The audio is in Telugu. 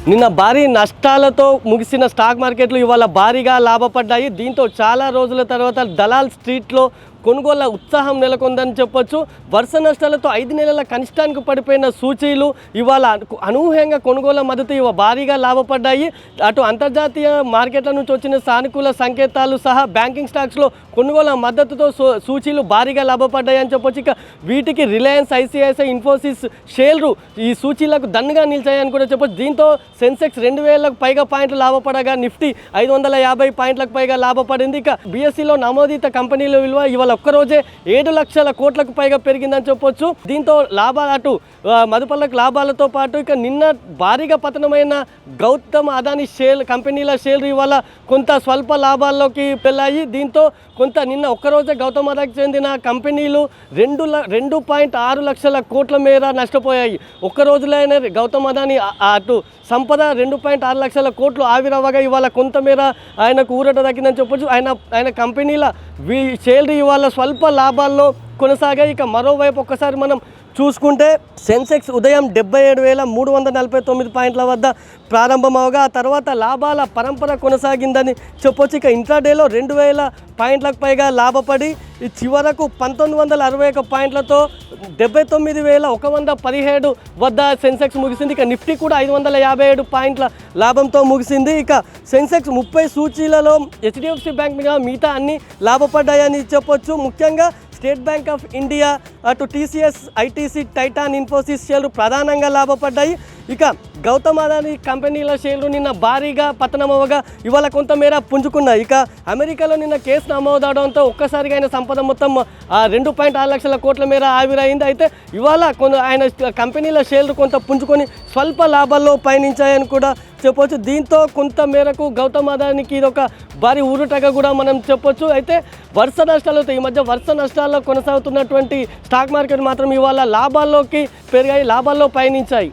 నిన్న భారీ నష్టాలతో ముగిసిన స్టాక్ మార్కెట్లు ఇవాళ భారీగా లాభపడ్డాయి. దీంతో చాలా రోజుల తర్వాత దలాల్ స్ట్రీట్లో కొనుగోళ్ల ఉత్సాహం నెలకొందని చెప్పొచ్చు. వరుస నష్టాలతో 5 నెలల కనిష్టానికి పడిపోయిన సూచీలు ఇవాళ అనూహ్యంగా కొనుగోళ్ల మద్దతు భారీగా లాభపడ్డాయి. అటు అంతర్జాతీయ మార్కెట్ల నుంచి వచ్చిన సానుకూల సంకేతాలు సహా బ్యాంకింగ్ స్టాక్స్లో కొనుగోళ్ల మద్దతుతో సూచీలు భారీగా లాభపడ్డాయి అని చెప్పొచ్చు. ఇక వీటికి రిలయన్స్, ఐసిఐసిఐ, ఇన్ఫోసిస్ షేర్లు ఈ సూచీలకు దన్నుగా నిలిచాయని కూడా చెప్పొచ్చు. దీంతో సెన్సెక్స్ 2000లకు పైగా పాయింట్లు లాభపడగా నిఫ్టీ 550 పాయింట్లకు పైగా లాభపడింది. ఇక బీఎస్సీలో నమోదిత కంపెనీల విలువ ఇవాళ ఒక్కరోజే 7 లక్షల కోట్లకు పైగా పెరిగిందని చెప్పొచ్చు. దీంతో లాభాలు అటు మదుపర్లకు లాభాలతో పాటు ఇక నిన్న భారీగా పతనమైన గౌతమ్ అదానీ కంపెనీల షేర్లు ఇవాళ కొంత స్వల్ప లాభాల్లోకి వెళ్ళాయి. దీంతో కొంత నిన్న ఒక్కరోజే గౌతమ్ అదానికి చెందిన కంపెనీలు 2.6 లక్షల కోట్ల మేర నష్టపోయాయి. ఒక్క రోజులోనే గౌతమ్ అదానీ అటు సంపద 2.6 లక్షల కోట్లు ఆవిరవ్వగా ఇవాళ కొంతమేర ఆయనకు ఊరట దక్కిందని చెప్పొచ్చు. ఆయన కంపెనీల షేర్లు ఇవాళ స్వల్ప లాభాల్లో కొనసాగాయి. ఇక మరోవైపు ఒక్కసారి మనం చూసుకుంటే సెన్సెక్స్ ఉదయం 77,349 పాయింట్ల వద్ద ప్రారంభమవగా ఆ తర్వాత లాభాల పరంపర కొనసాగిందని చెప్పొచ్చు. ఇక ఇంట్రాడేలో 2,000 పాయింట్లకు పైగా లాభపడి చివరకు 1961 పాయింట్లతో 79,117 వద్ద సెన్సెక్స్ ముగిసింది. ఇక నిఫ్టీ కూడా 557 పాయింట్ల లాభంతో ముగిసింది. ఇక సెన్సెక్స్ 30 సూచీలలో హెచ్డిఎఫ్సి బ్యాంక్ మిగతా అన్ని లాభపడ్డాయని చెప్పొచ్చు. ముఖ్యంగా స్టేట్ బ్యాంక్ ఆఫ్ ఇండియా, అటు టీసీఎస్, ఐటీసీ, టైటాన్, ఇన్ఫోసిస్ షేర్లు ప్రధానంగా లాభపడ్డాయి. ఇక గౌతమ్ అదానీ కంపెనీల షేర్లు నిన్న భారీగా పతనమవగా ఇవాళ కొంతమేర పుంజుకున్నాయి. ఇక అమెరికాలో నిన్న కేసు నమోదవడంతో ఒక్కసారిగా ఆయన సంపద మొత్తం 2.6 లక్షల కోట్ల మేర ఆవిరైంది. అయితే ఇవాళ ఆయన కంపెనీల షేర్లు కొంత పుంజుకొని స్వల్ప లాభాల్లో పయనించాయని కూడా చెప్పొచ్చు. దీంతో కొంత మేరకు గౌతమ్ అదానికి ఇది ఒక భారీ ఊరుటగా కూడా మనం చెప్పొచ్చు. అయితే వరుస నష్టాలతో ఈ మధ్య వరుస నష్టాల్లో కొనసాగుతున్నటువంటి స్టాక్ మార్కెట్ మాత్రం ఇవాళ లాభాల్లోకి పెరిగాయి, లాభాల్లో పయనించాయి.